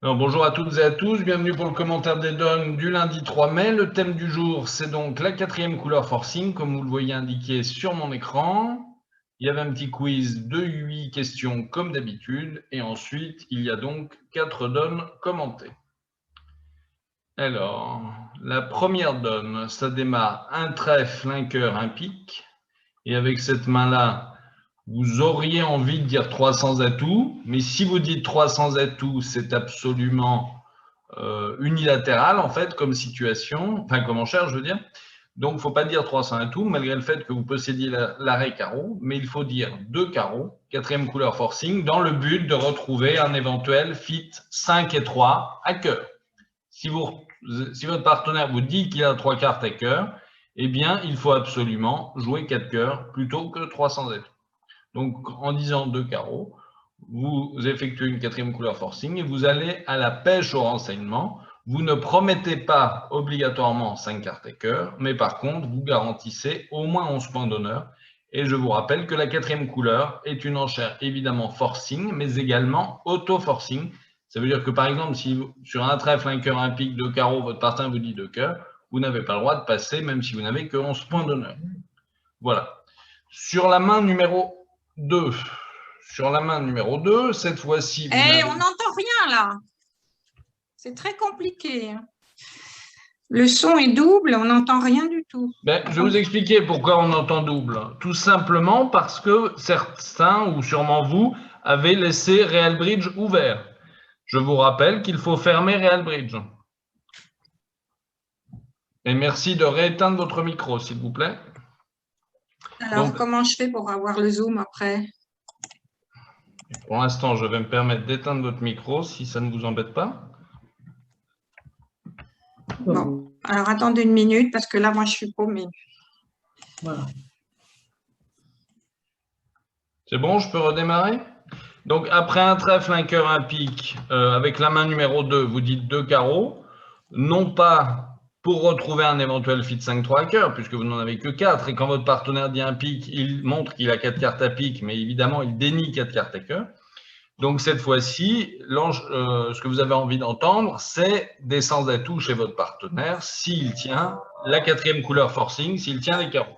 Alors, bonjour à toutes et à tous, bienvenue pour le commentaire des donnes du lundi 3 mai. Le thème du jour, c'est donc la quatrième couleur forcing, comme vous le voyez indiqué sur mon écran. Il y avait un petit quiz de 8 questions comme d'habitude, et ensuite, il y a donc 4 donnes commentées. Alors, la première donne, ça démarre un trèfle, un cœur, un pic, et avec cette main-là, vous auriez envie de dire 300 atouts, mais si vous dites 300 atouts, c'est absolument unilatéral en fait comme situation, enfin comme enchère je veux dire. Donc il ne faut pas dire 300 atouts malgré le fait que vous possédiez l'arrêt carreau, mais il faut dire 2 carreaux, quatrième couleur forcing, dans le but de retrouver un éventuel fit 5 et 3 à cœur. Si votre partenaire vous dit qu'il a 3 cartes à cœur, eh bien il faut absolument jouer 4 cœurs plutôt que 300 atouts. Donc, en disant 2 carreaux, vous effectuez une quatrième couleur forcing et vous allez à la pêche au renseignement. Vous ne promettez pas obligatoirement 5 cartes à cœur, mais par contre, vous garantissez au moins 11 points d'honneur. Et je vous rappelle que la quatrième couleur est une enchère évidemment forcing, mais également auto-forcing. Ça veut dire que par exemple, si sur un trèfle, un cœur, un pic, 2 carreaux, votre partenaire vous dit 2 cœurs, vous n'avez pas le droit de passer, même si vous n'avez que 11 points d'honneur. Voilà. Sur la main numéro 2. Sur la main numéro 2, cette fois-ci, vous on n'entend rien là. C'est très compliqué. Le son est double, on n'entend rien du tout. Je vais vous expliquer pourquoi on entend double. Tout simplement parce que certains, ou sûrement vous, avez laissé Real Bridge ouvert. Je vous rappelle qu'il faut fermer Real Bridge. Et merci de rééteindre votre micro, s'il vous plaît. Alors, donc, comment je fais pour avoir le zoom après? Pour l'instant, je vais me permettre d'éteindre votre micro, si ça ne vous embête pas. Bon, alors attendez une minute, parce que là, moi, je suis paumée. Voilà. C'est bon, je peux redémarrer? Donc, après un trèfle, un cœur, un pic, avec la main numéro 2, vous dites 2 carreaux, non pas pour retrouver un éventuel fit 5-3 à cœur, puisque vous n'en avez que 4, et quand votre partenaire dit un pic, il montre qu'il a 4 cartes à pic, mais évidemment, il dénie 4 cartes à cœur. Donc, cette fois-ci, ce que vous avez envie d'entendre, c'est des sans atouts chez votre partenaire, s'il tient la quatrième couleur forcing, s'il tient les carreaux.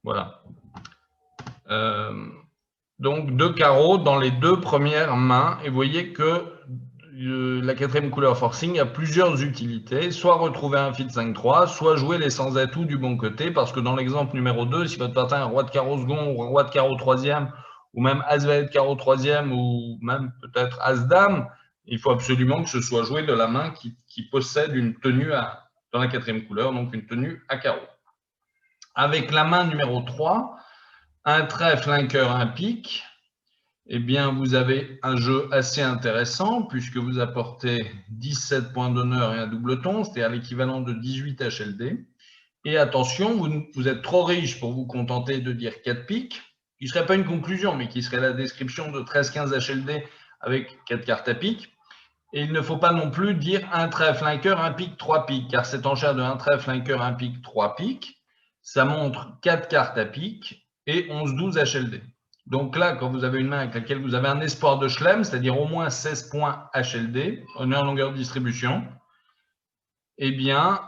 Voilà. Donc 2 carreaux dans les 2 premières mains, et vous voyez que la quatrième couleur forcing a plusieurs utilités, soit retrouver un fit 5-3, soit jouer les sans atouts du bon côté, parce que dans l'exemple numéro 2, si votre partenaire a roi de carreau second, ou roi de carreau troisième, ou même as valet de carreau troisième, ou même peut-être as dame, il faut absolument que ce soit joué de la main qui possède une tenue dans la quatrième couleur, donc une tenue à carreau. Avec la main numéro 3, un trèfle, un cœur, un pic, eh bien, vous avez un jeu assez intéressant puisque vous apportez 17 points d'honneur et un double ton, c'est-à-dire l'équivalent de 18 HLD. Et attention, vous êtes trop riche pour vous contenter de dire 4 pics, qui ne serait pas une conclusion, mais qui serait la description de 13-15 HLD avec 4 cartes à pic. Et il ne faut pas non plus dire un trèfle, un cœur, un pic, 3 pics, car cette enchère de un trèfle, un cœur, un pic, 3 pics, ça montre 4 cartes à pic et 11-12 HLD. Donc là, quand vous avez une main avec laquelle vous avez un espoir de Schlem, c'est-à-dire au moins 16 points HLD, honneur longueur de distribution, eh bien,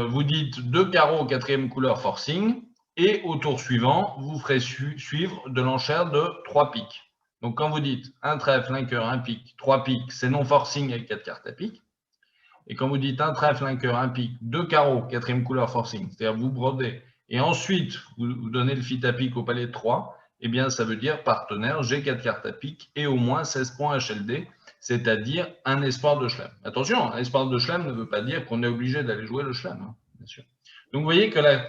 vous dites 2 carreaux quatrième couleur forcing, et au tour suivant, vous ferez suivre de l'enchère de 3 pics. Donc quand vous dites un trèfle, un cœur, un pic, 3 pics, c'est non forcing avec 4 cartes à pic. Et quand vous dites un trèfle, un cœur, un pic, 2 carreaux, quatrième couleur forcing, c'est-à-dire vous brodez, et ensuite vous donnez le fit à pic au palais de 3, eh bien ça veut dire partenaire, j'ai 4 cartes à pic et au moins 16 points HLD, c'est-à-dire un espoir de Schlem. Attention, un espoir de Schlem ne veut pas dire qu'on est obligé d'aller jouer le Schlem, hein, bien sûr. Donc vous voyez que la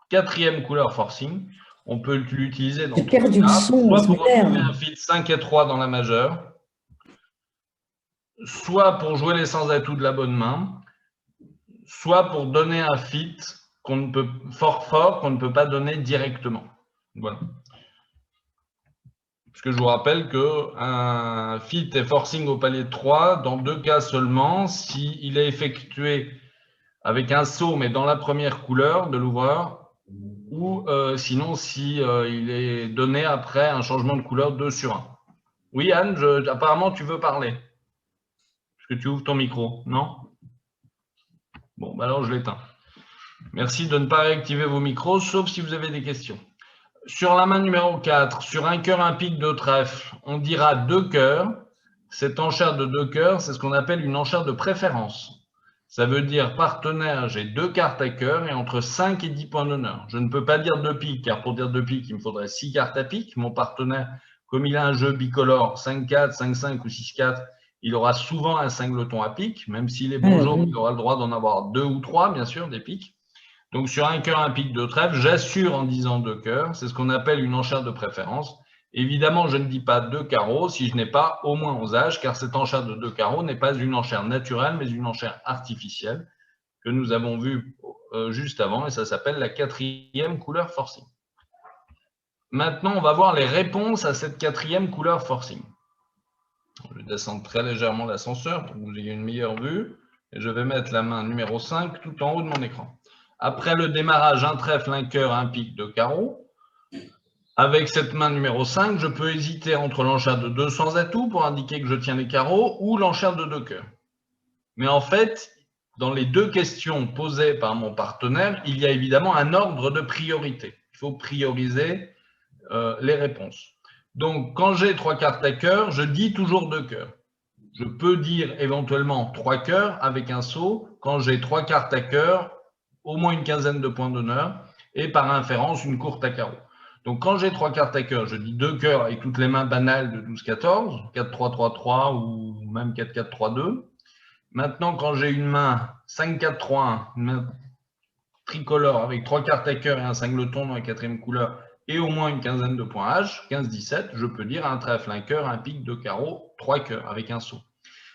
quatrième couleur forcing, on peut l'utiliser dans trois cas, soit pour retrouver un fit 5 et 3 dans la majeure, soit pour jouer les sans atouts de la bonne main, soit pour donner un fit qu'on ne peut fort qu'on ne peut pas donner directement. Voilà. Parce que je vous rappelle qu'un fit est forcing au palais de 3 dans 2 cas seulement, s'il est effectué avec un saut, mais dans la première couleur de l'ouvreur, ou sinon si il est donné après un changement de couleur 2 sur 1. Oui, Anne, apparemment, tu veux parler. Est-ce que tu ouvres ton micro? Non? Bon, bah alors je l'éteins. Merci de ne pas réactiver vos micros, sauf si vous avez des questions. Sur la main numéro 4, sur un cœur, un pique, deux trèfles, on dira deux cœurs. Cette enchère de deux cœurs, c'est ce qu'on appelle une enchère de préférence. Ça veut dire partenaire, j'ai deux cartes à cœur et entre 5 et 10 points d'honneur. Je ne peux pas dire deux piques, car pour dire deux piques, il me faudrait 6 cartes à pique. Mon partenaire, comme il a un jeu bicolore 5-4, 5-5 ou 6-4, il aura souvent un singleton à pique. Même s'il est bonjour, il aura le droit d'en avoir 2 ou 3, bien sûr, des piques. Donc sur un cœur, un pique, deux trèfles, j'assure en disant deux cœurs. C'est ce qu'on appelle une enchère de préférence. Évidemment, je ne dis pas deux carreaux si je n'ai pas au moins 11 âges, car cette enchère de deux carreaux n'est pas une enchère naturelle, mais une enchère artificielle que nous avons vue juste avant, et ça s'appelle la quatrième couleur forcing. Maintenant, on va voir les réponses à cette quatrième couleur forcing. Je vais descendre très légèrement l'ascenseur pour que vous ayez une meilleure vue, et je vais mettre la main numéro 5 tout en haut de mon écran. Après le démarrage, un trèfle, un cœur, un pique, deux carreaux. Avec cette main numéro 5, je peux hésiter entre l'enchère de 2 sans atout pour indiquer que je tiens les carreaux ou l'enchère de deux cœurs. Mais en fait, dans les deux questions posées par mon partenaire, il y a évidemment un ordre de priorité. Il faut prioriser les réponses. Donc, quand j'ai 3 cartes à cœur, je dis toujours deux cœurs. Je peux dire éventuellement 3 cœurs avec un saut quand j'ai 3 cartes à cœur, au moins une quinzaine de points d'honneur, et par inférence, une courte à carreau. Donc, quand j'ai 3 cartes à cœur, je dis deux cœurs avec toutes les mains banales de 12-14, 4-3-3-3 ou même 4-4-3-2. Maintenant, quand j'ai une main 5-4-3-1, une main tricolore avec 3 cartes à cœur et un singleton dans la quatrième couleur, et au moins une quinzaine de points H, 15-17, je peux dire un trèfle, un cœur, un pique, deux carreaux, 3 cœurs avec un saut.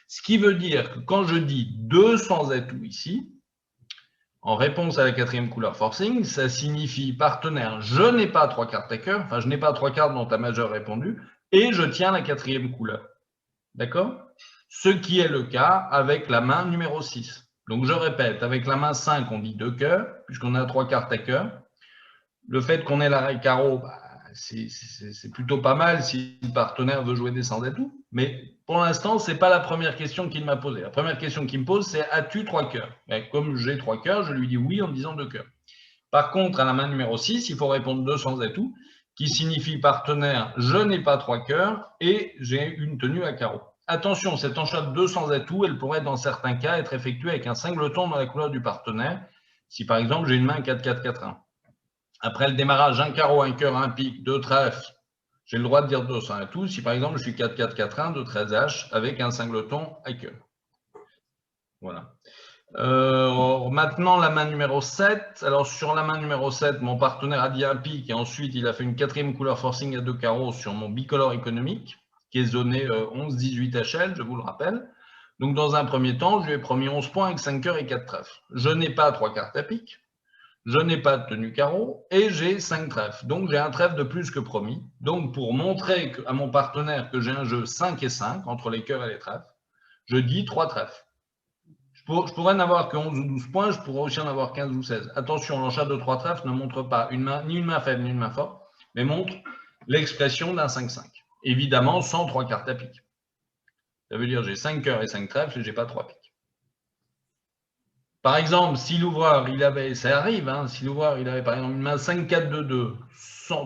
Ce qui veut dire que quand je dis 2 sans atout ici, en réponse à la quatrième couleur forcing, ça signifie partenaire, je n'ai pas 3 cartes à cœur, enfin je n'ai pas 3 cartes dont ta majeure répondu, et je tiens la quatrième couleur. D'accord? Ce qui est le cas avec la main numéro 6. Donc je répète, avec la main 5, on dit deux cœurs, puisqu'on a 3 cartes à cœur. Le fait qu'on ait l'arrêt carreau, c'est plutôt pas mal si le partenaire veut jouer des sans atout. Mais pour l'instant, ce n'est pas la première question qu'il m'a posée. La première question qu'il me pose, c'est as-tu 3 cœurs? Et comme j'ai 3 cœurs, je lui dis oui en disant deux cœurs. Par contre, à la main numéro 6, il faut répondre 2 sans atout, qui signifie partenaire, je n'ai pas 3 cœurs et j'ai une tenue à carreau. Attention, cette enchère de 2 sans atout, elle pourrait dans certains cas être effectuée avec un singleton dans la couleur du partenaire, si par exemple j'ai une main 4-4-4-1. Après le démarrage, un carreau, un cœur, un pique, deux trèfles, j'ai le droit de dire 2 sans atout, si par exemple je suis 4-4-4-1, de 13 H avec un singleton à cœur. Voilà. Maintenant, la main numéro 7. Alors, sur la main numéro 7, mon partenaire a dit un pique et ensuite, il a fait une quatrième couleur forcing à deux carreaux sur mon bicolore économique, qui est zoné 11-18 HL, je vous le rappelle. Donc, dans un premier temps, je lui ai promis 11 points avec 5 cœurs et 4 trèfles. Je n'ai pas 3 cartes à pique, je n'ai pas de tenue carreau et j'ai 5 trèfles. Donc, j'ai un trèfle de plus que promis. Donc, pour montrer à mon partenaire que j'ai un jeu 5 et 5 entre les cœurs et les trèfles, je dis 3 trèfles. Je pourrais n'avoir que 11 ou 12 points, je pourrais aussi en avoir 15 ou 16. Attention, l'enchère de 3 trèfles ne montre pas ni une main faible ni une main forte, mais montre l'expression d'un 5-5. Évidemment, sans 3 cartes à pique. Ça veut dire j'ai 5 cœurs et 5 trèfles et je n'ai pas 3 piques. Par exemple, si l'ouvreur, il avait, ça arrive, hein, si l'ouvreur, il avait par exemple une main 5-4-2-2,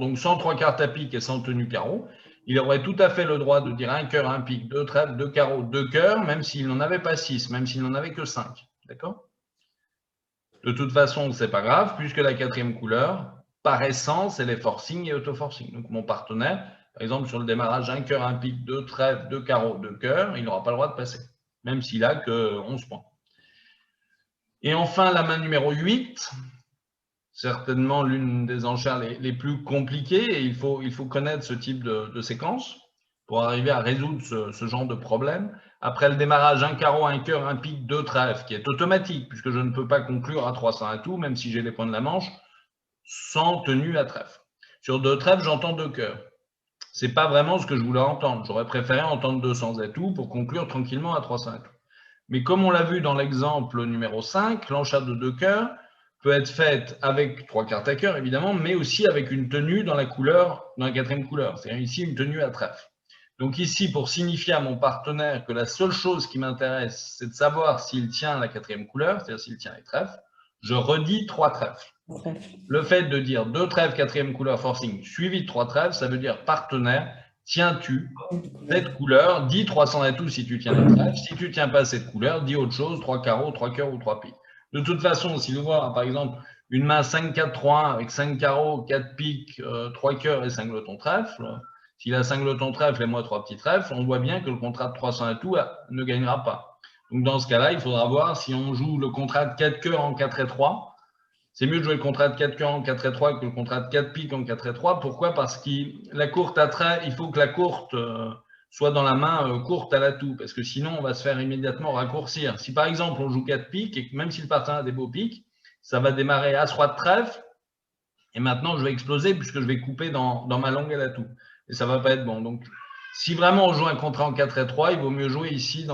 donc sans 3 cartes à pique et sans tenue carreau, il aurait tout à fait le droit de dire un cœur, un pique, deux trèfles, deux carreaux, deux cœurs, même s'il n'en avait pas 6, même s'il n'en avait que 5. D'accord? De toute façon, ce n'est pas grave, puisque la quatrième couleur, par essence, elle est forcing et auto-forcing. Donc, mon partenaire, par exemple, sur le démarrage, un cœur, un pique, deux trèfles, deux carreaux, deux cœurs, il n'aura pas le droit de passer, même s'il n'a que 11 points. Et enfin, la main numéro 8, certainement l'une des enchères les plus compliquées, et il faut connaître ce type de séquence pour arriver à résoudre ce genre de problème. Après le démarrage, un carreau, un cœur, un pique, deux trèfles, qui est automatique, puisque je ne peux pas conclure à 300 atouts, même si j'ai les points de la manche, sans tenue à trèfle. Sur deux trèfles, j'entends deux cœurs. Ce n'est pas vraiment ce que je voulais entendre. J'aurais préféré entendre 200 atouts pour conclure tranquillement à 300 atouts. Mais comme on l'a vu dans l'exemple numéro 5, l'enchère de deux cœurs peut être faite avec 3 cartes à cœur, évidemment, mais aussi avec une tenue dans la couleur, dans la quatrième couleur. C'est-à-dire ici une tenue à trèfle. Donc ici, pour signifier à mon partenaire que la seule chose qui m'intéresse, c'est de savoir s'il tient la quatrième couleur, c'est-à-dire s'il tient les trèfles, je redis 3 trèfles. Le fait de dire 2 trèfles, quatrième couleur forcing, suivi de 3 trèfles, ça veut dire partenaire, tiens-tu cette couleur, dis 300 et tout si tu tiens les trèfles. Si tu ne tiens pas cette couleur, dis autre chose, 3 carreaux, 3 cœurs ou 3 piques. De toute façon, si nous voit par exemple une main 5-4-3-1 avec 5 carreaux, 4 piques, 3 cœurs et 5 lotons trèfles, s'il a 5 lotons trèfles et moi 3 petits trèfles, on voit bien que le contrat de 300 et tout ne gagnera pas. Donc dans ce cas-là, il faudra voir si on joue le contrat de 4 cœurs en 4 et 3. C'est mieux de jouer le contrat de 4 cœurs en 4 et 3 que le contrat de 4 piques en 4 et 3. Pourquoi? Parce que la courte à trait, il faut que la courte soit dans la main courte à l'atout, parce que sinon on va se faire immédiatement raccourcir. Si par exemple on joue 4 piques, et que même si le partenaire a des beaux piques, ça va démarrer As-Roi de trèfle, et maintenant je vais exploser puisque je vais couper dans ma longue à l'atout. Et ça ne va pas être bon. Donc si vraiment on joue un contrat en 4 et 3, il vaut mieux jouer ici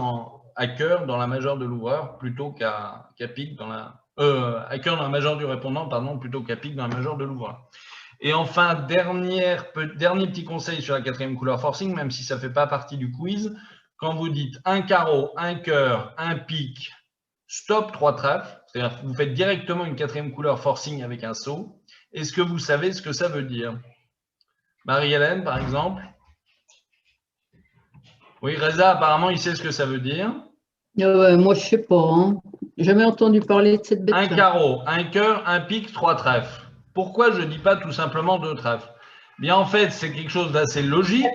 à cœur dans la majeure de l'ouvreur plutôt qu'à pique dans la... à cœur dans la majeure du répondant, pardon, plutôt qu'à pique dans la majeure de l'ouvreur. Et enfin, dernier petit conseil sur la quatrième couleur forcing, même si ça ne fait pas partie du quiz, quand vous dites un carreau, un cœur, un pique, stop 3 trèfles, c'est-à-dire que vous faites directement une quatrième couleur forcing avec un saut, est-ce que vous savez ce que ça veut dire? Marie-Hélène, par exemple? Oui, Reza, apparemment, il sait ce que ça veut dire. Moi, je ne sais pas. Hein. Jamais entendu parler de cette bête-là. Un carreau, un cœur, un pique, 3 trèfles. Pourquoi je ne dis pas tout simplement 2 trèfles? Bien, en fait, c'est quelque chose d'assez logique.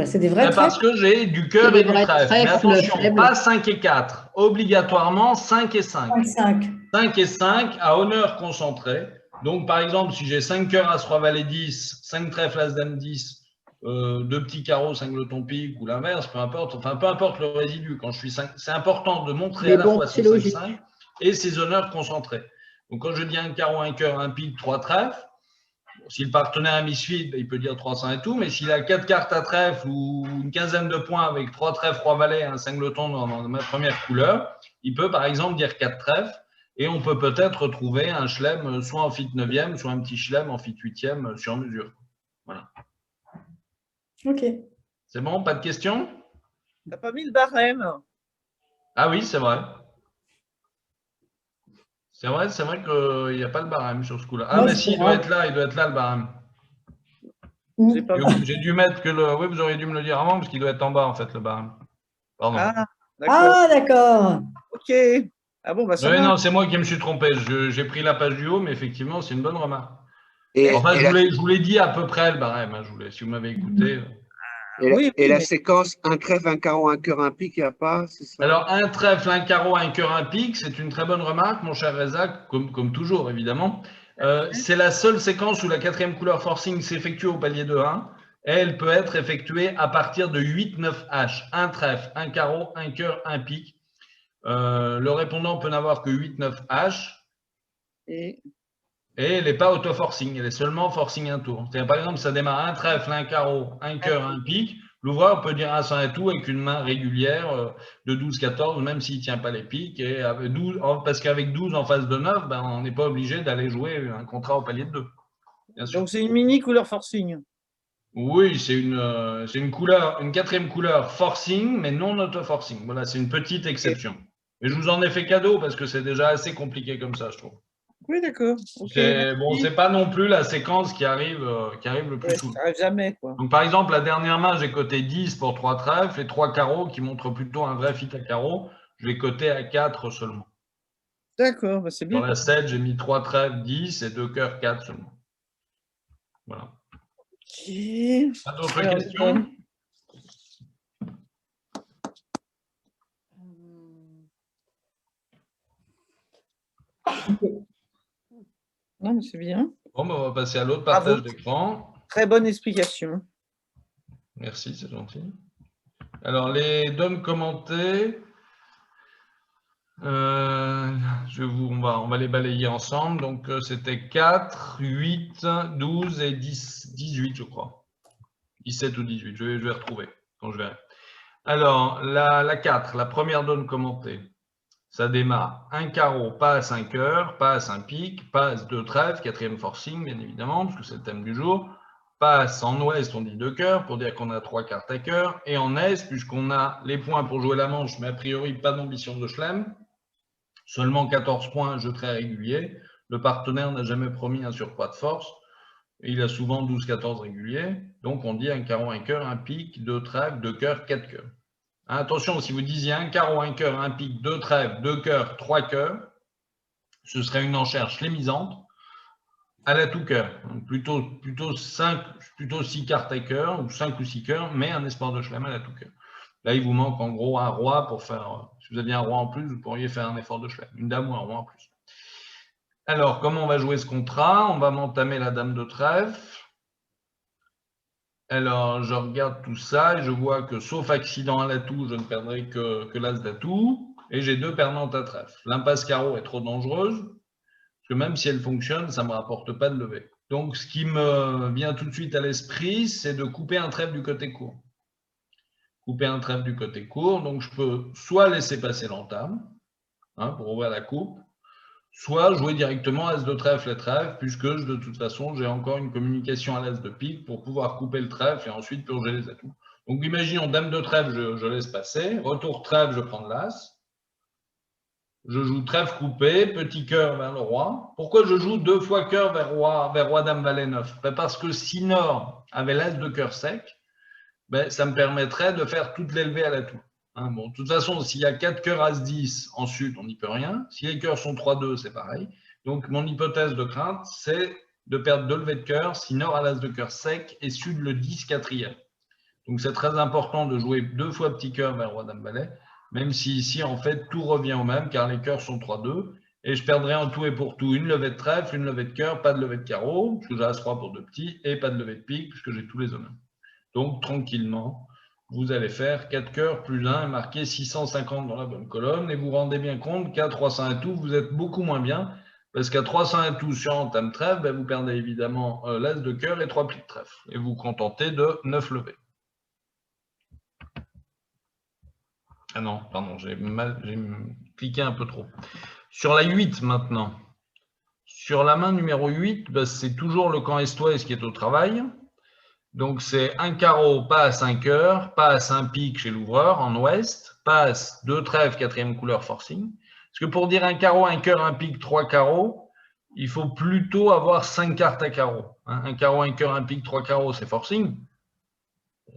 C'est des vrais trèfles. Parce que j'ai du cœur et du trèfle. Mais attention, faible. pas 5 et 4. Obligatoirement 5 et 5. 5 et 5 à honneur concentré. Donc, par exemple, si j'ai 5 cœurs, As-Roi, Valet 10, 5 trèfles, As-Dame 10, 2 petits carreaux, 5 lotons pique ou l'inverse, peu importe. Enfin, peu importe le résidu. Quand je suis 5, c'est important de montrer à la fois son 5-5 et ses honneurs concentrés. Donc, quand je dis un carreau, un cœur, un pique, 3 trèfles, si le partenaire a mis suite, il peut dire 300 et tout, mais s'il a 4 cartes à trèfle ou une quinzaine de points avec 3 trèfles, 3 valets, un 5 lotons dans ma première couleur, il peut par exemple dire 4 trèfles et on peut peut-être retrouver un chelem soit en fit 9e, soit un petit chelem en fit 8e sur mesure. Voilà. Ok. C'est bon, pas de questions? Tu n'as pas mis le barème? Ah oui, c'est vrai. C'est vrai qu'il n'y a pas le barème sur ce coup-là. Ah, Non, mais si, il doit être là le barème. J'ai dû mettre que le. Oui, vous auriez dû me le dire avant, parce qu'il doit être en bas, en fait, le barème. Pardon. Ah, d'accord. Ok. Ah bon, bah ça Oui, va. non, c'est moi qui me suis trompé. J'ai pris la page du haut, mais effectivement, c'est une bonne remarque. Enfin, je vous l'ai dit à peu près, le barème. Si vous m'avez écouté. Et la séquence un trèfle, un carreau, un cœur, un pique, il n'y a pas, c'est ça? Alors, un trèfle, un carreau, un cœur, un pique, c'est une très bonne remarque, mon cher Reza, comme toujours, évidemment. C'est la seule séquence où la quatrième couleur forcing s'effectue au palier de 1. Et elle peut être effectuée à partir de 8-9 H. Un trèfle, un carreau, un cœur, un pique. Le répondant peut n'avoir que 8-9 H. Et elle n'est pas auto-forcing, elle est seulement forcing un tour. Par exemple, ça démarre un trèfle, un carreau, un cœur, un pique. L'ouvreur peut dire un 100 et tout avec une main régulière de 12-14, même s'il ne tient pas les piques. Et avec 12, parce qu'avec 12 en face de 9, ben, on n'est pas obligé d'aller jouer un contrat au palier de 2. Bien sûr. Donc, c'est une mini couleur forcing. Oui, c'est une couleur, une quatrième couleur forcing, mais non auto-forcing. Voilà, c'est une petite exception. Mais je vous en ai fait cadeau parce que c'est déjà assez compliqué comme ça, je trouve. Oui, d'accord. Okay. Bon, c'est pas non plus la séquence qui arrive le plus souvent. Ça n'arrive jamais, quoi. Donc, par exemple, la dernière main, j'ai coté 10 pour 3 trèfles et 3 carreaux qui montrent plutôt un vrai fit à carreaux. Je l'ai coté à 4 seulement. D'accord, bah c'est bien. Dans la 7, j'ai mis 3 trèfles 10 et 2 cœurs 4 seulement. Voilà. Okay. Pas d'autres questions? Non, mais c'est bien. Bon, ben, on va passer à l'autre partage d'écran. Très bonne explication. Merci, c'est gentil. Alors, les donnes commentées, on va les balayer ensemble. Donc, c'était 4, 8, 12 et 18, je crois. 17 ou 18, je vais retrouver quand je verrai. Alors, la 4, la première donne commentée. Ça démarre un carreau, passe un cœur, passe un pique, passe 2 trèfles, quatrième forcing, bien évidemment, parce que c'est le thème du jour, passe en ouest, on dit 2 cœurs, pour dire qu'on a 3 cartes à cœur, et en est, puisqu'on a les points pour jouer la manche, mais a priori pas d'ambition de chelem, seulement 14 points, jeu très régulier, le partenaire n'a jamais promis un surcroît de force, et il a souvent 12-14 réguliers, donc on dit un carreau, un cœur, un pique, 2 trèfles, 2 cœurs, 4 cœurs. Attention, si vous disiez un carreau, un cœur, un pique, 2 trèfles, 2 cœurs, 3 cœurs, ce serait une enchère schlémisante à la tout cœur. Plutôt 6 cartes à cœur, ou 5 ou 6 cœurs, mais un espoir de chelem à la tout cœur. Là, il vous manque en gros un roi pour faire. Si vous aviez un roi en plus, vous pourriez faire un effort de chelem. Une dame ou un roi en plus. Alors, comment on va jouer ce contrat? On va m'entamer la dame de trèfle. Alors, je regarde tout ça et je vois que, sauf accident à l'atout, je ne perdrai que l'as d'atout. Et j'ai 2 perdantes à trèfle. L'impasse carreau est trop dangereuse, parce que même si elle fonctionne, ça ne me rapporte pas de levée. Donc, ce qui me vient tout de suite à l'esprit, c'est de couper un trèfle du côté court. Couper un trèfle du côté court, donc je peux soit laisser passer l'entame, pour ouvrir la coupe, soit jouer directement as de trèfle et trèfle, puisque de toute façon, j'ai encore une communication à l'as de pique pour pouvoir couper le trèfle et ensuite purger les atouts. Donc, imaginons dame de trèfle, je laisse passer, retour trèfle, je prends l'as, je joue trèfle coupé, petit cœur vers le roi. Pourquoi je joue 2 fois cœur vers roi, dame, valet 9? Parce que si Nord avait l'as de cœur sec, ça me permettrait de faire toutes les levées à l'atout. Bon, de toute façon, s'il y a 4 cœurs as 10, en sud, on n'y peut rien. Si les cœurs sont 3-2, c'est pareil. Donc, mon hypothèse de crainte, c'est de perdre 2 levées de cœur si Nord a l'as de cœur sec et sud le 10 quatrième. Donc, c'est très important de jouer 2 fois petit cœur vers roi, dame, valet, même si ici, en fait, tout revient au même, car les cœurs sont 3-2. Et je perdrai en tout et pour tout une levée de trèfle, une levée de cœur, pas de levée de carreau, puisque j'ai as-roi pour 2 petits, et pas de levée de pique, puisque j'ai tous les honneurs. Donc, tranquillement, vous allez faire 4 cœurs plus 1 et marquer 650 dans la bonne colonne. Et vous vous rendez bien compte qu'à 300 et tout, vous êtes beaucoup moins bien, parce qu'à 300 et tout sur entame trèfle, vous perdez évidemment l'as de cœur et 3 plis de trèfle. Et vous vous contentez de 9 levées. Ah non, pardon, j'ai cliqué un peu trop. Sur la 8 maintenant. Sur la main numéro 8, c'est toujours le camp est-ouest qui est au travail. Donc, c'est un carreau, passe un cœur, passe un pique chez l'ouvreur en ouest, passe 2 trèfles, 4e couleur forcing. Parce que pour dire un carreau, un cœur, un pique, 3 carreaux, il faut plutôt avoir 5 cartes à carreau. Un carreau, un cœur, un pique, 3 carreaux, c'est forcing.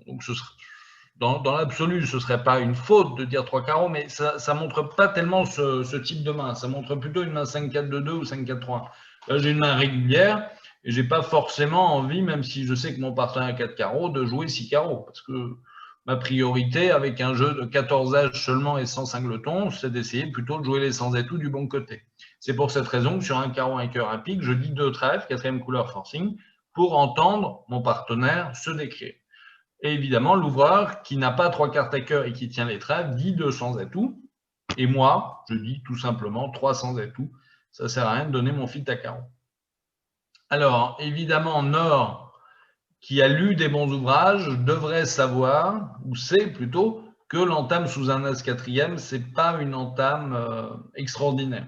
Donc, dans l'absolu, ce ne serait pas une faute de dire 3 carreaux, mais ça ne montre pas tellement ce type de main. Ça montre plutôt une main 5-4-2-2 ou 5-4-3. Là, j'ai une main régulière. Et je n'ai pas forcément envie, même si je sais que mon partenaire a 4 carreaux, de jouer 6 carreaux. Parce que ma priorité, avec un jeu de 14 âges seulement et sans singleton, c'est d'essayer plutôt de jouer les sans atouts du bon côté. C'est pour cette raison que sur un carreau, un cœur, un pique, je dis 2 trèfles, 4e couleur forcing, pour entendre mon partenaire se décrire. Et évidemment, l'ouvreur, qui n'a pas 3 cartes à cœur et qui tient les trèfles, dit 2 sans atouts. Et moi, je dis tout simplement 3 sans atouts. Ça ne sert à rien de donner mon fit à carreau. Alors, évidemment, Nord, qui a lu des bons ouvrages, devrait savoir, ou sait plutôt, que l'entame sous un as 4e, ce n'est pas une entame extraordinaire.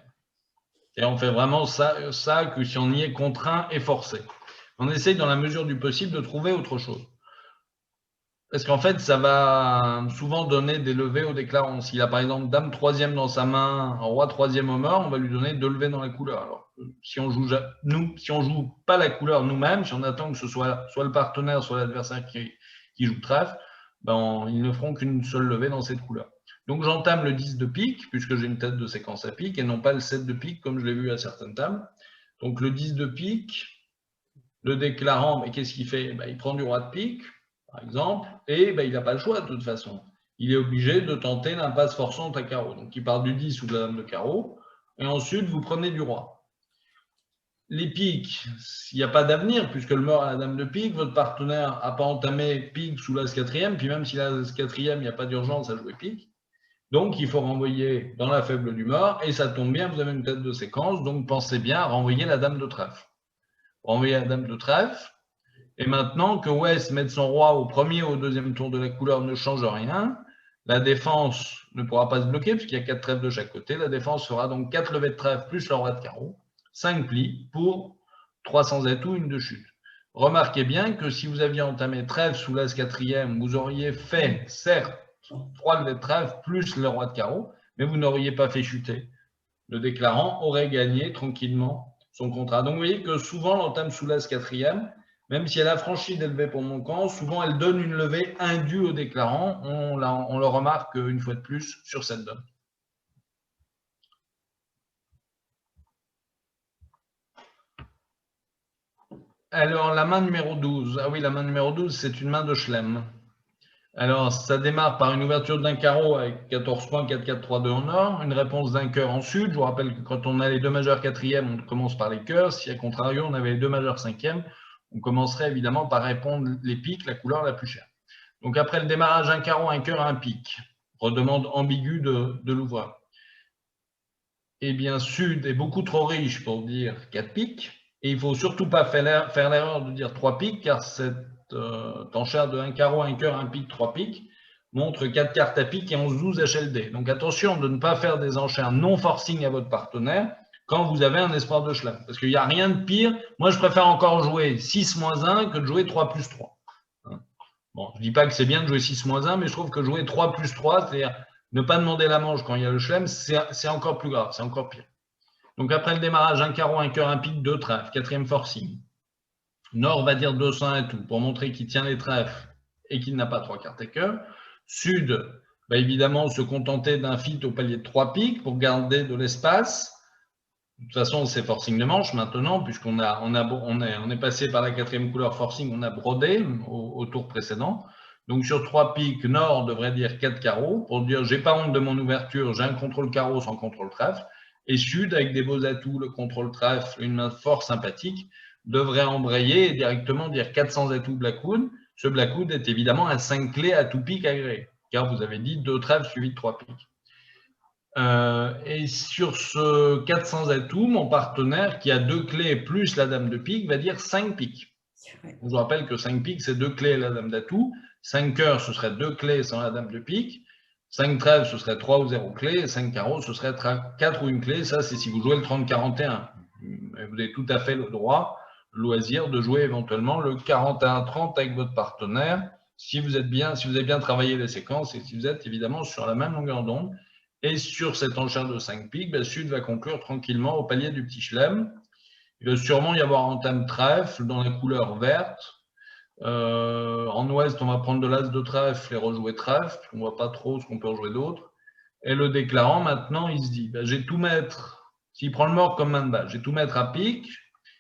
Et on fait vraiment ça que si on y est contraint et forcé. On essaye, dans la mesure du possible, de trouver autre chose. Parce qu'en fait, ça va souvent donner des levées au déclarant. S'il a par exemple dame 3e dans sa main, roi 3e au mort, on va lui donner 2 levées dans la couleur. Alors, si on joue pas la couleur nous-mêmes, si on attend que ce soit le partenaire, soit l'adversaire qui joue trèfle, ils ne feront qu'une seule levée dans cette couleur. Donc j'entame le 10 de pique, puisque j'ai une tête de séquence à pique, et non pas le 7 de pique, comme je l'ai vu à certaines tables. Donc le 10 de pique, le déclarant, mais qu'est-ce qu'il fait? Il prend du roi de pique, par exemple, et il n'a pas le choix de toute façon. Il est obligé de tenter l'impasse forçante à carreau. Donc il part du 10 ou de la dame de carreau, et ensuite vous prenez du roi. Les piques, s'il n'y a pas d'avenir, puisque le mort a la dame de pique, votre partenaire n'a pas entamé pique sous l'as 4e, puis même s'il a l'as 4e, il n'y a pas d'urgence à jouer pique. Donc il faut renvoyer dans la faible du mort, et ça tombe bien, vous avez une tête de séquence, donc pensez bien à renvoyer la dame de trèfle. Renvoyer la dame de trèfle. Et maintenant que Ouest mette son roi au premier ou au deuxième tour de la couleur ne change rien, la défense ne pourra pas se bloquer puisqu'il y a 4 trèfles de chaque côté. La défense fera donc 4 levées de trèfle plus le roi de carreau, 5 plis pour 300 atouts, une de chute. Remarquez bien que si vous aviez entamé trèfle sous l'as quatrième, vous auriez fait, certes, 3 levées de trèfle plus le roi de carreau, mais vous n'auriez pas fait chuter. Le déclarant aurait gagné tranquillement son contrat. Donc vous voyez que souvent l'entame sous l'as quatrième, même si elle a franchi des levées pour mon camp, souvent elle donne une levée indue au déclarant. On le remarque une fois de plus sur cette donne. Alors, la main numéro 12. Ah oui, la main numéro 12, c'est une main de Schlem. Alors, ça démarre par une ouverture d'un carreau avec 14 points, 4, 4, 3, 2 en or, une réponse d'un cœur en sud. Je vous rappelle que quand on a les deux majeurs quatrièmes, on commence par les cœurs. Si, à contrario, on avait les deux majeurs cinquièmes, on commencerait évidemment par répondre les piques, la couleur la plus chère. Donc, après le démarrage, un carreau, un cœur, un pique. Redemande ambiguë de l'ouvreur. Eh bien, sud est beaucoup trop riche pour dire 4 piques. Et il ne faut surtout pas faire l'erreur de dire 3 piques, car cette enchère de 1 carreau, 1 cœur, 1 pique, 3 piques montre 4 cartes à pique et 11-12 HLD. Donc attention de ne pas faire des enchères non forcing à votre partenaire quand vous avez un espoir de Schlem. Parce qu'il n'y a rien de pire. Moi, je préfère encore jouer 6-1 que de jouer 3+3. Bon, je ne dis pas que c'est bien de jouer 6-1, mais je trouve que jouer 3+3, c'est-à-dire ne pas demander la manche quand il y a le Schlem, c'est encore plus grave, c'est encore pire. Donc après le démarrage, un carreau, un cœur, un pique, 2 trèfles, quatrième forcing. Nord va dire 200 et tout, pour montrer qu'il tient les trèfles et qu'il n'a pas 3 cartes à cœur. Sud va évidemment se contenter d'un fit au palier de 3 piques pour garder de l'espace. De toute façon, c'est forcing de manche maintenant, puisqu'on est passé par la quatrième couleur forcing, on a brodé au tour précédent. Donc sur 3 piques, Nord devrait dire 4 carreaux, pour dire j'ai pas honte de mon ouverture, j'ai un contrôle carreau sans contrôle trèfle. Et Sud, avec des beaux atouts, le contrôle trèfle, une main fort sympathique, devrait embrayer et directement dire 400 atouts Blackwood. Ce Blackwood est évidemment un 5 clés à tout pique agréé, car vous avez dit 2 trèfles suivis de 3 piques. Et sur ce 400 atouts, mon partenaire qui a 2 clés plus la dame de pique va dire 5 piques. Je vous rappelle que 5 piques, c'est 2 clés et la dame d'atout. 5 cœurs, ce serait 2 clés sans la dame de pique. 5 trèfles, ce serait 3 ou 0 clés. 5 carreaux, ce serait 4 ou une clé. Ça, c'est si vous jouez le 30-41. Vous avez tout à fait le droit, le loisir de jouer éventuellement le 41-30 avec votre partenaire, si vous avez bien travaillé les séquences et si vous êtes évidemment sur la même longueur d'onde. Et sur cette enchère de 5 piques, ben, Sud va conclure tranquillement au palier du petit Schlem. Il va sûrement y avoir entame trèfle dans la couleur verte. En ouest, on va prendre de l'as de trèfle et rejouer trèfle. On ne voit pas trop ce qu'on peut rejouer d'autre. Et le déclarant, maintenant, il se dit, ben, j'ai tout mettre, s'il prend le mort comme main de balle, j'ai tout mettre à pique,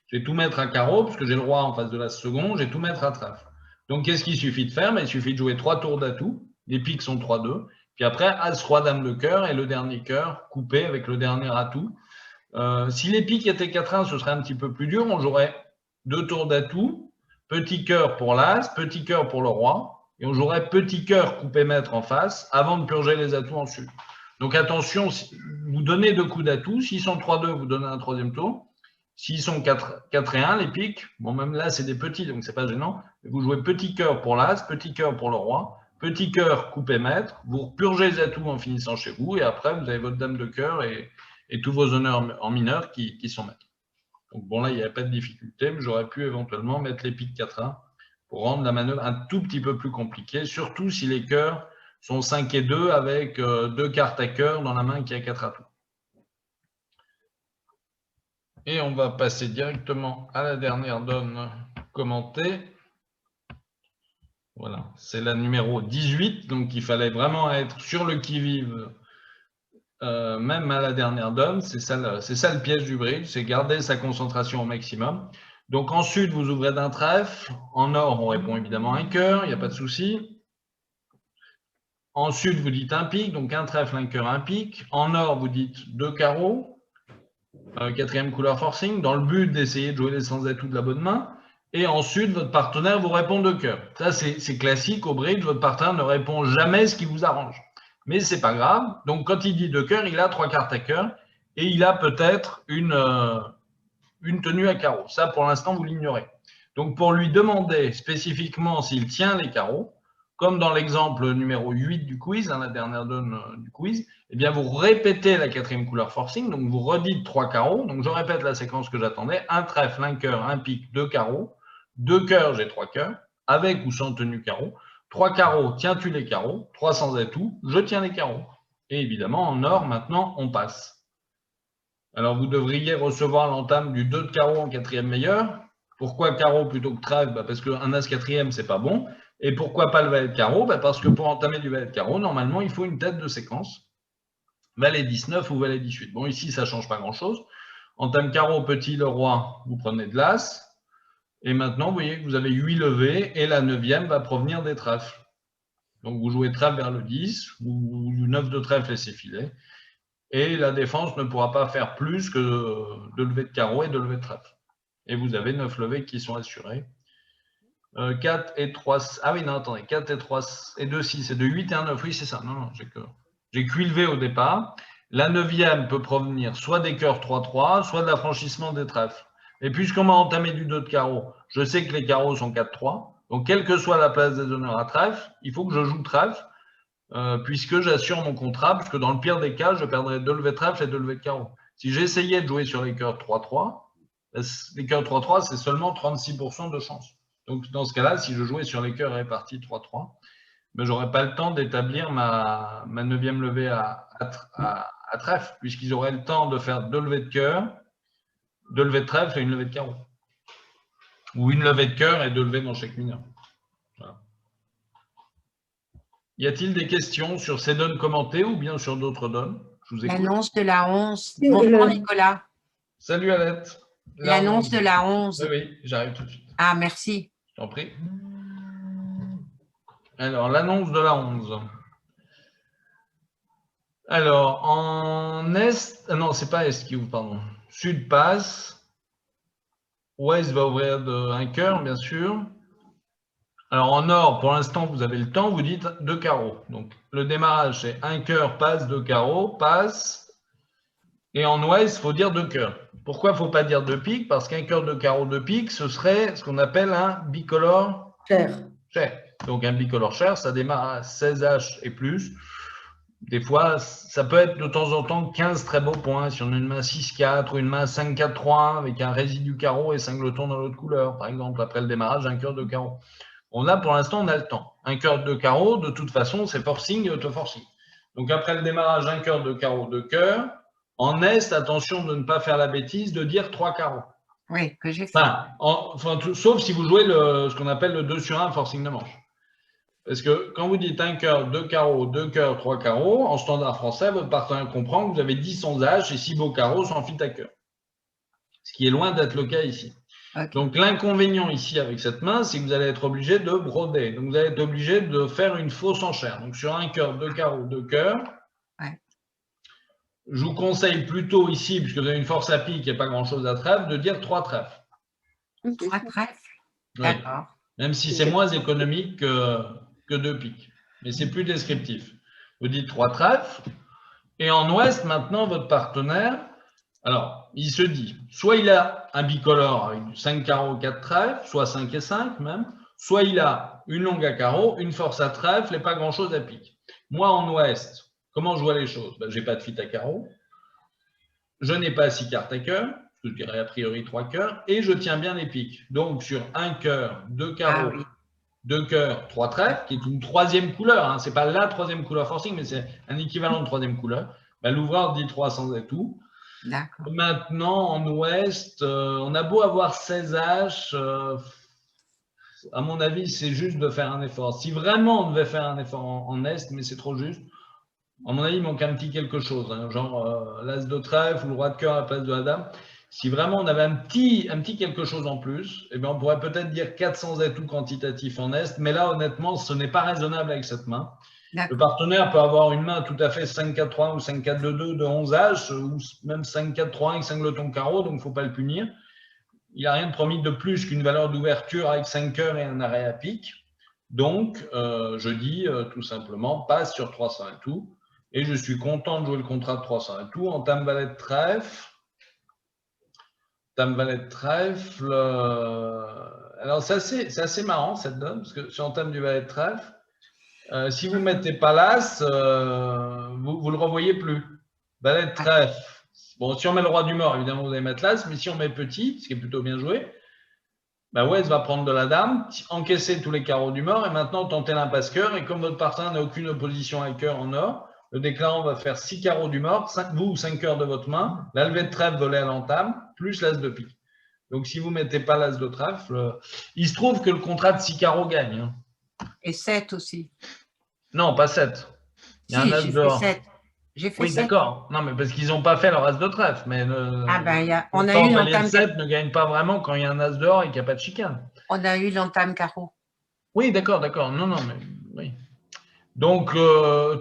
j'ai tout mettre à carreau, parce que j'ai le roi en face de l'as second, j'ai tout mettre à trèfle. Donc, qu'est-ce qu'il suffit de faire? Ben, il suffit de jouer 3 tours d'atout. Les piques sont 3-2. Puis après, as, roi, dame de cœur et le dernier cœur coupé avec le dernier atout. Si les piques étaient 4-1, ce serait un petit peu plus dur. On jouerait 2 tours d'atout, petit cœur pour l'as, petit cœur pour le roi, et on jouerait petit cœur coupé maître en face avant de purger les atouts en sud. Donc attention, vous donnez 2 coups d'atout. S'ils sont 3-2, vous donnez un 3e tour. S'ils sont 4-1, les piques, bon, même là, c'est des petits, donc c'est pas gênant. Vous jouez petit cœur pour l'as, petit cœur pour le roi. Petit cœur coupé maître, vous purgez les atouts en finissant chez vous, et après, vous avez votre dame de cœur et tous vos honneurs en mineur qui sont maîtres. Donc bon, là, il n'y avait pas de difficulté, mais j'aurais pu éventuellement mettre les piques 4-1 pour rendre la manœuvre un tout petit peu plus compliquée, surtout si les cœurs sont 5 et 2 avec 2 cartes à cœur dans la main qui a 4 atouts. Et on va passer directement à la dernière donne commentée. Voilà, c'est la numéro 18, donc il fallait vraiment être sur le qui-vive, même à la dernière donne. C'est ça le piège du bridge, c'est garder sa concentration au maximum. Donc ensuite, vous ouvrez d'un trèfle. En or, on répond évidemment un cœur, il n'y a pas de souci. Ensuite, vous dites un pique, donc un trèfle, un cœur, un pique. En or, vous dites 2 carreaux, 4e couleur forcing, dans le but d'essayer de jouer les sans atouts de la bonne main. Et ensuite, votre partenaire vous répond 2 cœurs. Ça, c'est classique au bridge. Votre partenaire ne répond jamais ce qui vous arrange. Mais ce n'est pas grave. Donc, quand il dit 2 cœurs, il a 3 cartes à cœur. Et il a peut-être une tenue à carreau. Ça, pour l'instant, vous l'ignorez. Donc, pour lui demander spécifiquement s'il tient les carreaux, comme dans l'exemple numéro 8 du quiz, la dernière donne du quiz, eh bien, vous répétez la 4e couleur forcing. Donc, vous redites 3 carreaux. Donc, je répète la séquence que j'attendais. Un trèfle, un cœur, un pique, 2 carreaux. 2 cœurs, j'ai 3 cœurs, avec ou sans tenue carreau. 3 carreaux, tiens-tu les carreaux? 3 sans atout, je tiens les carreaux. Et évidemment, en or, maintenant, on passe. Alors, vous devriez recevoir l'entame du 2 de carreau en quatrième meilleur. Pourquoi carreau plutôt que trèfle? Parce qu'un as quatrième, c'est pas bon. Et pourquoi pas le valet de carreau? Parce que pour entamer du valet de carreau, normalement, il faut une tête de séquence. Valet 19 ou valet 18. Bon, ici, ça ne change pas grand-chose. Entame carreau, petit, le roi, vous prenez de l'as. Et maintenant, vous voyez que vous avez 8 levées et la 9e va provenir des trèfles. Donc, vous jouez trèfle vers le 10 ou 9 de trèfle et c'est filé. Et la défense ne pourra pas faire plus que de lever de carreau et de lever de trèfle. Et vous avez 9 levées qui sont assurées. 4 et 3. Ah oui, non, attendez. 4 et 3 et 2, 6 et 2, 8 et 1, 9. Oui, c'est ça. Non, j'ai que 8 levées au départ. La 9e peut provenir soit des cœurs 3-3, soit de l'affranchissement des trèfles. Et puisqu'on m'a entamé du 2 de carreau, je sais que les carreaux sont 4-3. Donc, quelle que soit la place des honneurs à trèfle, il faut que je joue trèfle, puisque j'assure mon contrat, puisque dans le pire des cas, je perdrais 2 levées de trèfle et 2 levées de carreau. Si j'essayais de jouer sur les cœurs 3-3, les cœurs 3-3, c'est seulement 36% de chance. Donc, dans ce cas-là, si je jouais sur les cœurs répartis 3-3, je n'aurais pas le temps d'établir ma 9e levée à trèfle, puisqu'ils auraient le temps de faire 2 levées de cœur, 2 levées de trèfle et une levée de carreau. Ou une levée de cœur et 2 levées dans chaque mineur. Voilà. Y a-t-il des questions sur ces donnes commentées ou bien sur d'autres donnes? Je vous écoute. L'annonce de la 11. Bonjour Nicolas. Salut Alette. L'annonce de la 11. Oui, j'arrive tout de suite. Ah, merci. Je t'en prie. Alors, l'annonce de la 11. Alors, en Est, non, c'est pas Est qui ouvre, pardon. Sud passe. Ouest va ouvrir de 1 cœur, bien sûr. Alors, en Nord, pour l'instant, vous avez le temps, vous dites 2 carreaux. Donc, le démarrage, c'est 1 cœur, passe, 2 carreaux, passe. Et en Ouest, il faut dire 2 cœurs. Pourquoi il ne faut pas dire 2 piques? Parce qu'un cœur, 2 carreaux, 2 piques, ce serait ce qu'on appelle un bicolore Cher. Donc, un bicolore cher, ça démarre à 16 H et plus. Des fois, ça peut être de temps en temps 15 très beaux points. Si on a une main 6-4 ou une main 5-4-3 avec un résidu carreau et singleton dans l'autre couleur, par exemple, après le démarrage, un cœur de carreau. Là, pour l'instant, on a le temps. Un cœur de carreau, de toute façon, c'est forcing et auto-forcing. Donc, après le démarrage, un cœur de carreau, 2 cœurs. En Est, attention de ne pas faire la bêtise de dire 3 carreaux. Oui, que j'ai fait. Sauf si vous jouez ce qu'on appelle le 2 sur 1 forcing de manche. Parce que quand vous dites 1 cœur, 2 carreaux, 2 cœurs, 3 carreaux, en standard français, votre partenaire comprend que vous avez 10 sans H et 6 beaux carreaux sans fit à cœur. Ce qui est loin d'être le cas ici. Okay. Donc, l'inconvénient ici avec cette main, c'est que vous allez être obligé de broder. Donc, vous allez être obligé de faire une fausse enchère. Donc, sur 1 cœur, 2 carreaux, 2 cœurs, ouais. Je vous conseille plutôt ici, puisque vous avez une force à pique et pas grand-chose à trèfle, de dire 3 trèfles. 3 trèfles. Oui. D'accord. Même si c'est moins économique que 2 piques. Mais c'est plus descriptif. Vous dites 3 trèfles. Et en Ouest, maintenant, votre partenaire, alors, il se dit, soit il a un bicolore avec 5 carreaux, 4 trèfles, soit 5 et 5 même, soit il a une longue à carreaux, une force à trèfle et pas grand-chose à pique. Moi, en Ouest, comment je vois les choses? Je n'ai pas de fit à carreaux, je n'ai pas 6 cartes à cœur, je dirais a priori 3 cœurs, et je tiens bien les piques. Donc, sur 1 cœur, 2 carreaux, 2 cœurs, 3 trèfles, qui est une 3e couleur, ce n'est pas la 3e couleur forcing, mais c'est un équivalent de 3e couleur, l'ouvreur dit 3 sans atout. Maintenant, en Ouest, on a beau avoir 16 H, à mon avis, c'est juste de faire un effort. Si vraiment on devait faire un effort en Est, mais c'est trop juste, à mon avis, il manque un petit quelque chose, genre l'As de trèfle ou le roi de cœur à la place de la dame. Si vraiment on avait un petit quelque chose en plus, eh bien, on pourrait peut-être dire 400 atouts quantitatifs en Est, mais là, honnêtement, ce n'est pas raisonnable avec cette main. Le partenaire peut avoir une main tout à fait 5-4-3 ou 5-4-2-2 de 11 H ou même 5-4-3 avec singleton carreau, donc il ne faut pas le punir. Il n'y a rien de promis de plus qu'une valeur d'ouverture avec 5 cœurs et un arrêt à pique. Donc, je dis tout simplement, passe sur 300 atouts. Et je suis content de jouer le contrat de 300 atouts. Entame valet de trèfle. Entame valet de trèfle. Alors, c'est assez marrant cette donne, parce que sur entame du valet de trèfle, si vous ne mettez pas l'as, vous ne le revoyez plus. Valet de trèfle. Bon, si on met le roi du mort, évidemment, vous allez mettre l'as, mais si on met petit, ce qui est plutôt bien joué, Ben West va prendre de la dame, encaisser tous les carreaux du mort et maintenant tenter l'impasse cœur. Et comme votre partenaire n'a aucune opposition à cœur en or, le déclarant va faire 6 carreaux du mort, vous ou 5 cœurs de votre main, la levée de trèfle volée à l'entame, plus l'as de pique. Donc si vous ne mettez pas l'as de trèfle, il se trouve que le contrat de 6 carreaux gagne. Hein. Et 7 aussi. Non, pas 7. Il y a Si, un as j'ai fait dehors. 7. J'ai fait Oui, 7. d'accord. Non, mais parce qu'ils n'ont pas fait leur as de trèfle. Mais Ah ben, on a le eu cavalier de l'entame 7 ne gagne pas vraiment quand il y a un as dehors et qu'il n'y a pas de chicane. on a eu l'entame carreau. Oui, d'accord, d'accord. Non, non, mais oui. Donc,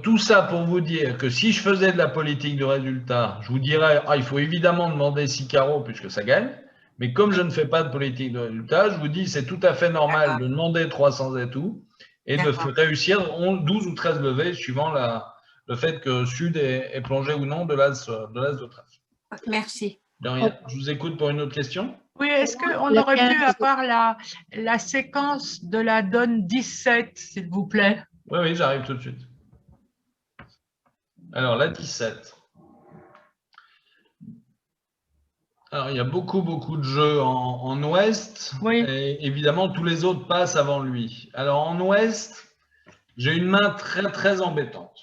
tout ça pour vous dire que si je faisais de la politique de résultat, je vous dirais, il faut évidemment demander 6 carreaux puisque ça gagne. Mais comme je ne fais pas de politique de résultat, je vous dis c'est tout à fait normal de demander 300 et tout et de réussir 12 ou 13 levées suivant le fait que Sud est plongé ou non de l'as de trèfle. Merci. De rien. Je vous écoute pour une autre question. Oui, est-ce qu'on aurait pu avoir la séquence de la donne 17, s'il vous plaît? Oui, oui, j'arrive tout de suite. Alors, la 17. Alors, il y a beaucoup de jeux en ouest. Oui. Et évidemment, tous les autres passent avant lui. Alors, en ouest, j'ai une main très embêtante.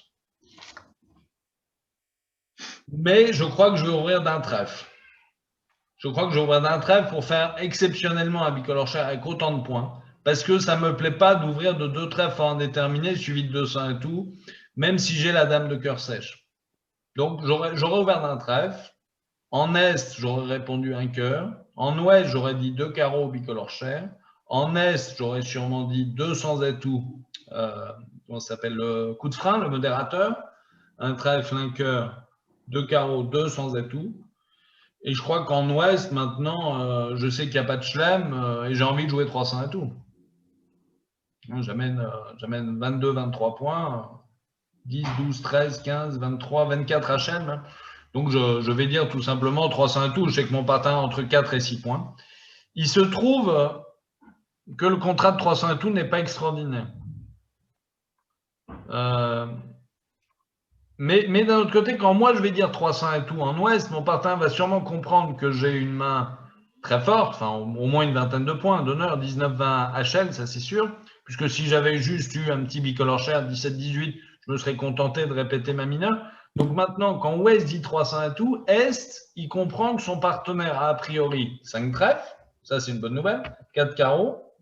Mais je crois que je vais ouvrir d'un trèfle. Je crois que je vais ouvrir d'un trèfle pour faire exceptionnellement un bicolore cher avec autant de points. Parce que ça ne me plaît pas d'ouvrir de 2 trèfles indéterminés suivi de 200 et tout, même si j'ai la dame de cœur sèche. Donc, j'aurais ouvert d'un trèfle. En Est, j'aurais répondu un cœur. En Ouest, j'aurais dit 2 carreaux bicolore cher. En Est, j'aurais sûrement dit 200 et tout. Comment ça s'appelle? Le coup de frein, le modérateur. Un trèfle, un cœur, 2 carreaux, 200 et tout. Et je crois qu'en Ouest, maintenant, je sais qu'il n'y a pas de chelem et j'ai envie de jouer 300 et tout. J'amène 22, 23 points, 10, 12, 13, 15, 23, 24 HM. Donc, je vais dire tout simplement 300 et tout. Je sais que mon partenaire entre 4 et 6 points. Il se trouve que le contrat de 300 et tout n'est pas extraordinaire. Mais d'un autre côté, quand moi je vais dire 300 et tout en ouest, mon partenaire va sûrement comprendre que j'ai une main très forte, enfin au moins une vingtaine de points d'honneur, 19-20 HL, ça c'est sûr, puisque si j'avais juste eu un petit bicolore cher 17-18, je me serais contenté de répéter ma mineure. Donc maintenant, quand ouest dit 300 et tout, est, il comprend que son partenaire a priori 5 trèfles, ça c'est une bonne nouvelle, 4 carreaux,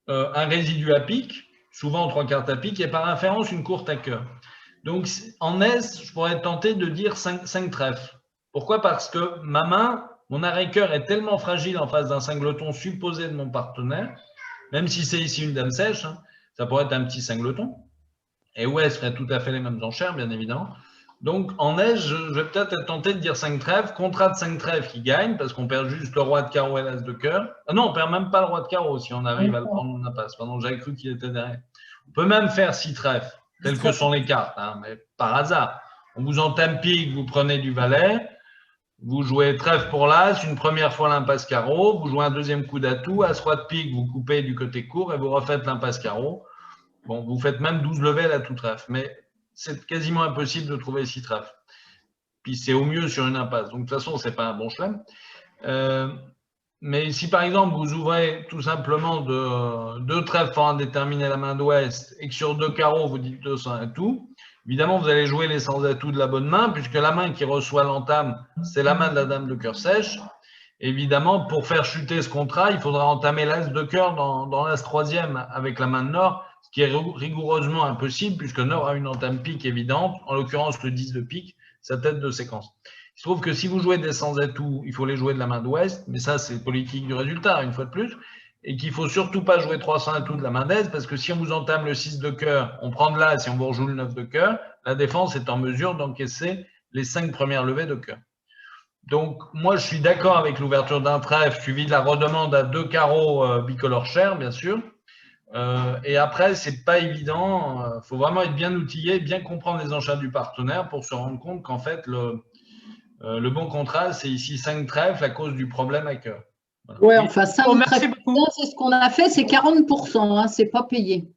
un résidu à pique, souvent 3 cartes à pique, et par inférence une courte à cœur. Donc, en Est, je pourrais tenter de dire 5 trèfles. Pourquoi? Parce que ma main, mon arrêt-cœur est tellement fragile en face d'un cingleton supposé de mon partenaire, même si c'est ici une dame sèche, hein, ça pourrait être un petit cingleton. Et Ouest ferait tout à fait les mêmes enchères, bien évidemment. Donc, en Est, je vais peut-être être tenté de dire 5 trèfles, contrat de 5 trèfles qui gagne, parce qu'on perd juste le roi de carreau et l'as de cœur. Ah non, on perd même pas le roi de carreau si on arrive à le prendre en impasse. Pardon, j'avais cru qu'il était derrière. On peut même faire 6 trèfles. Telles que sont les cartes, hein, mais par hasard. On vous entame pique, vous prenez du valet, vous jouez trèfle pour l'as, une première fois l'impasse carreau, vous jouez un deuxième coup d'atout, as roi de pique, vous coupez du côté court et vous refaites l'impasse carreau. Bon, vous faites même 12 levées à tout trèfle, mais c'est quasiment impossible de trouver 6 trèfles. Puis c'est au mieux sur une impasse. Donc de toute façon, ce n'est pas un bon chelem. Mais si par exemple vous ouvrez tout simplement de 2 trèfles pour indéterminer la main d'ouest et que sur 2 carreaux vous dites 200 et tout, évidemment vous allez jouer les sans atout de la bonne main puisque la main qui reçoit l'entame, c'est la main de la dame de cœur sèche. Évidemment, pour faire chuter ce contrat, il faudra entamer l'as de cœur dans l'as troisième avec la main de Nord, ce qui est rigoureusement impossible puisque Nord a une entame pique évidente, en l'occurrence le 10 de pique, sa tête de séquence. Il se trouve que si vous jouez des sans atouts, il faut les jouer de la main d'ouest, mais ça c'est politique du résultat, une fois de plus, et qu'il ne faut surtout pas jouer 300 atouts de la main d'est, parce que si on vous entame le 6 de cœur, on prend de l'as et on vous rejoue le 9 de cœur, la défense est en mesure d'encaisser les 5 premières levées de cœur. Donc moi je suis d'accord avec l'ouverture d'un trèfle, suivi de la redemande à 2 carreaux bicolore cher, bien sûr. Et après, c'est pas évident, il faut vraiment être bien outillé, bien comprendre les enchères du partenaire pour se rendre compte qu'en fait, le bon contrat, c'est ici 5 trèfles à cause du problème à cœur. Voilà. Oui, enfin, 5 trèfles, c'est ce qu'on a fait, c'est 40%, hein, c'est pas payé.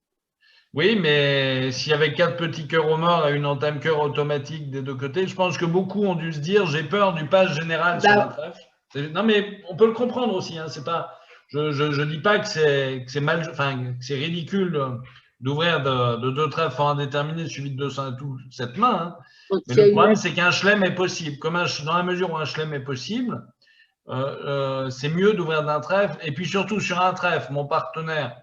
Oui, mais s'il y avait 4 petits cœurs au mort et une entame cœur automatique des deux côtés, je pense que beaucoup ont dû se dire j'ai peur du passe général sur un trèfle. Non, mais on peut le comprendre aussi, hein, c'est pas. Je dis pas que c'est mal, enfin, que c'est ridicule d'ouvrir de 2 trèfles fort indéterminés suivi de 200 et tout cette main. Hein. Mais le problème, c'est qu'un chelem est possible. Dans la mesure où un chelem est possible, c'est mieux d'ouvrir d'un trèfle. Et puis surtout, sur un trèfle, mon partenaire,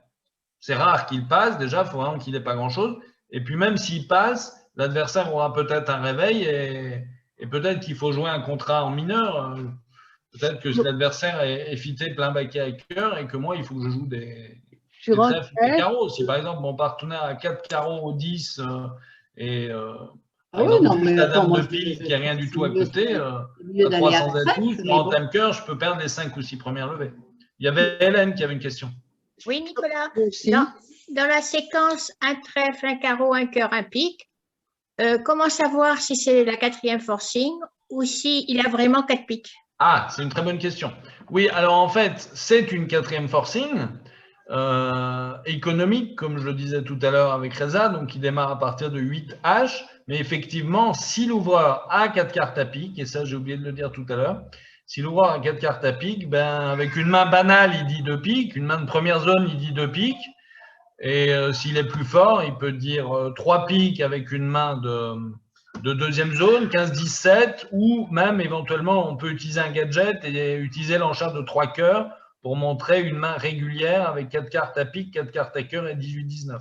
c'est rare qu'il passe. Déjà, il faut vraiment qu'il n'ait pas grand-chose. Et puis même s'il passe, l'adversaire aura peut-être un réveil et peut-être qu'il faut jouer un contrat en mineur. Peut-être que si l'adversaire est fité plein baquet à cœur et que moi, il faut que je joue des trèfles, des carreaux. Si par exemple, mon partenaire a 4 carreaux au 10 par exemple, juste la dame de pique qui n'a rien du tout à côté, à 300 atouts, moi en thème cœur, je peux perdre les 5 ou 6 premières levées. Il y avait Hélène qui avait une question. Oui, Nicolas. Dans la séquence un trèfle, un carreau, un cœur, un pique, comment savoir si c'est la 4e forcing ou s'il a vraiment 4 piques? Ah, c'est une très bonne question. Oui, alors en fait, c'est une 4e forcing économique, comme je le disais tout à l'heure avec Reza, donc qui démarre à partir de 8 H. Mais effectivement, si l'ouvreur a 4 cartes à pique, et ça j'ai oublié de le dire tout à l'heure, si l'ouvreur a 4 cartes à pique, ben, avec une main banale, il dit 2 piques, une main de première zone, il dit 2 piques, et s'il est plus fort, il peut dire 3 piques avec une main de deuxième zone, 15-17, ou même éventuellement on peut utiliser un gadget et utiliser l'enchère de 3 cœurs pour montrer une main régulière avec 4 cartes à pique, 4 cartes à cœur et 18-19.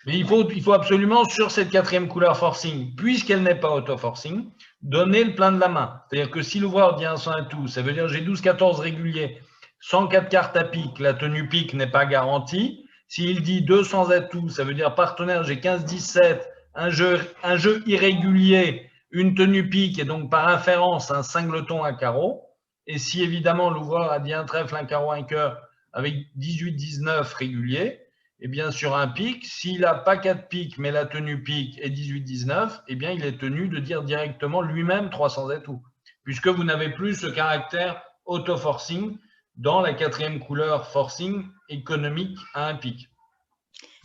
Mais il faut absolument, sur cette 4e couleur forcing, puisqu'elle n'est pas auto-forcing, donner le plein de la main. C'est-à-dire que si l'ouvreur dit un 100 à tout, ça veut dire j'ai 12-14 réguliers, 104 cartes à pique, la tenue pique n'est pas garantie. S'il dit 200 à tout, ça veut dire partenaire, j'ai 15-17, un jeu irrégulier, une tenue pique et donc par inférence un singleton à carreau. Et si évidemment l'ouvreur a dit un trèfle, un carreau, un cœur avec 18-19 réguliers, et bien sur un pique, s'il n'a pas 4 piques mais la tenue pique est 18-19, eh bien il est tenu de dire directement lui-même 300 et tout, puisque vous n'avez plus ce caractère auto-forcing dans la 4e couleur forcing économique à un pique.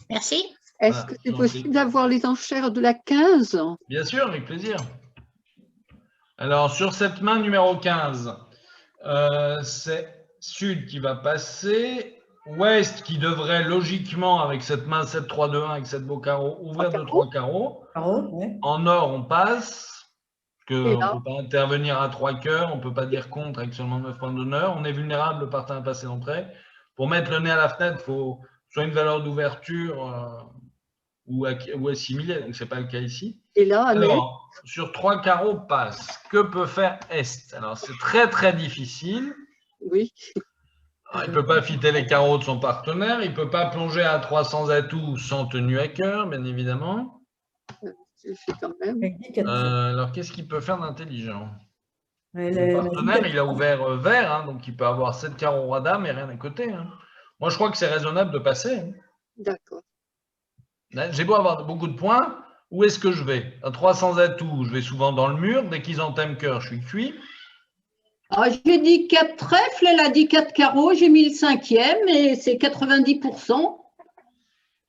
Merci. Est-ce que c'est possible d'avoir les enchères de la 15? Bien sûr, avec plaisir. Alors, sur cette main numéro 15, c'est Sud qui va passer, Ouest qui devrait logiquement, avec cette main 7-3-2-1, avec cette beau carreau, ouvrir de 3 carreaux. Ouais. En or, on passe, parce qu'on ne peut pas intervenir à 3 cœurs, on ne peut pas dire contre avec seulement 9 points d'honneur. On est vulnérable, le partenaire passé d'entrée. Pour mettre le nez à la fenêtre, il faut soit une valeur d'ouverture ou assimilée, donc ce n'est pas le cas ici. Et là, alors, sur 3 carreaux, passe. Que peut faire Est? Alors, c'est très, très difficile. Oui. Alors, il ne peut pas fitter les carreaux de son partenaire. Il ne peut pas plonger à 300 atouts sans tenue à cœur, bien évidemment. Quand même. Alors, qu'est-ce qu'il peut faire d'intelligent? Son partenaire, il a ouvert vert, hein, donc il peut avoir 7 carreaux roi dame et rien à côté. Hein. Moi, je crois que c'est raisonnable de passer. Hein. D'accord. J'ai beau avoir beaucoup de points, où est-ce que je vais? À 300 atouts, je vais souvent dans le mur. Dès qu'ils entament cœur, je suis cuit. Alors, j'ai dit 4 trèfles, elle a dit 4 carreaux, j'ai mis le 5e et c'est 90%.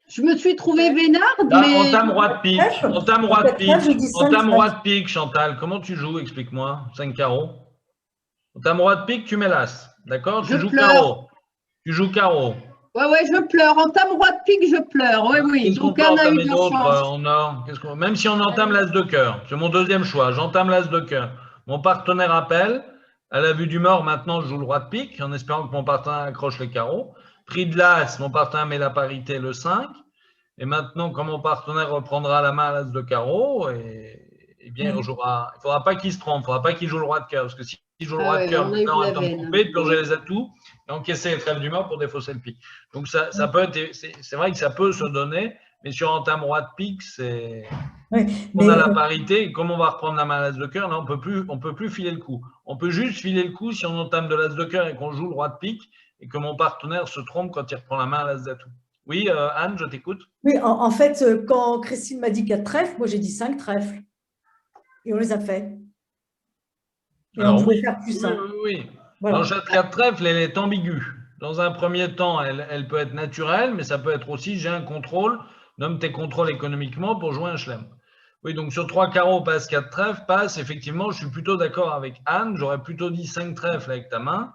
Je me suis trouvée vénarde, là, mais… On tame roi de pique, on tame roi de pique, on tame roi de pique, Chantal. Comment tu joues? Explique-moi. 5 carreaux. On tame roi de pique, tu mets l'as. D'accord? Tu joues carreau. Tu joues carreau. Ouais, je pleure. En tame roi de pique, je pleure. Oui. Qu'est-ce qu'on peut entamer d'autre en or? Même si on entame l'as de cœur, c'est mon deuxième choix. J'entame l'as de cœur. Mon partenaire appelle. À la vue du mort, maintenant, je joue le roi de pique en espérant que mon partenaire accroche les carreaux. Prix de l'as, mon partenaire met la parité le 5. Et maintenant, quand mon partenaire reprendra la main à l'as de carreau, et bien, il ne faudra pas qu'il se trompe. Il ne faudra pas qu'il joue le roi de cœur. Parce que s'il joue le roi de cœur, maintenant, on va couper, de plonger les atouts et encaisser les trèfles du mort pour défausser le pique. Donc, ça peut être, c'est vrai que ça peut se donner, mais sur entame roi de pique, c'est… On a la parité, et comme on va reprendre la main à l'as de cœur, là, on peut plus filer le coup. On peut juste filer le coup si on entame de l'as de cœur et qu'on joue le roi de pique et que mon partenaire se trompe quand il reprend la main à l'as d'atout. Oui, Anne, je t'écoute. Oui, en fait, quand Christine m'a dit 4 trèfles, moi j'ai dit 5 trèfles. Et on les a fait. Et alors, on pouvait faire plus simple. Oui. Voilà. Dans chaque 4 trèfles, elle est ambiguë. Dans un premier temps, elle peut être naturelle, mais ça peut être aussi j'ai un contrôle, nomme tes contrôles économiquement pour jouer un chelem. Oui, donc sur 3 carreaux, passe 4 trèfles, passe. Effectivement, je suis plutôt d'accord avec Anne. J'aurais plutôt dit 5 trèfles avec ta main.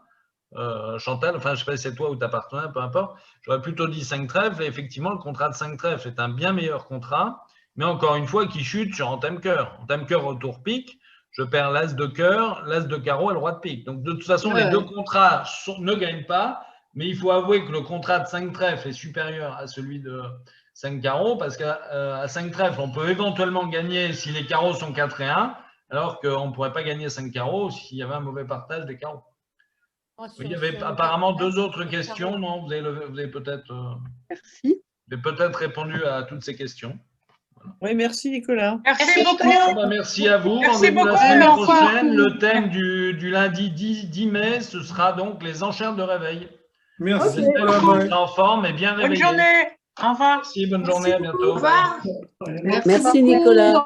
Chantal, enfin, je ne sais pas si c'est toi ou ta partenaire, peu importe. J'aurais plutôt dit 5 trèfles. Et effectivement, le contrat de 5 trèfles est un bien meilleur contrat, mais encore une fois, qui chute sur en thème cœur. En thème cœur, retour pique, je perds l'as de cœur, l'as de carreau et le roi de pique. Donc, de toute façon, les deux contrats ne gagnent pas, mais il faut avouer que le contrat de 5 trèfles est supérieur à celui de 5 carreaux, parce qu'à 5 trèfles, on peut éventuellement gagner si les carreaux sont 4 et 1, alors qu'on ne pourrait pas gagner 5 carreaux s'il y avait un mauvais partage des carreaux. Il y avait apparemment 2 autres questions, non? Vous avez peut-être répondu à toutes ces questions. Oui, merci Nicolas. Merci beaucoup. Merci à vous. Merci Rendez-vous la beaucoup. semaine Au revoir. prochaine. Le thème du lundi 10 mai, ce sera donc les enchères de réveil. Merci. J'espère que vous serez en forme et bien Bonne réveillés. journée. Au revoir. Merci, bonne journée, à bientôt. Au revoir. Merci Nicolas.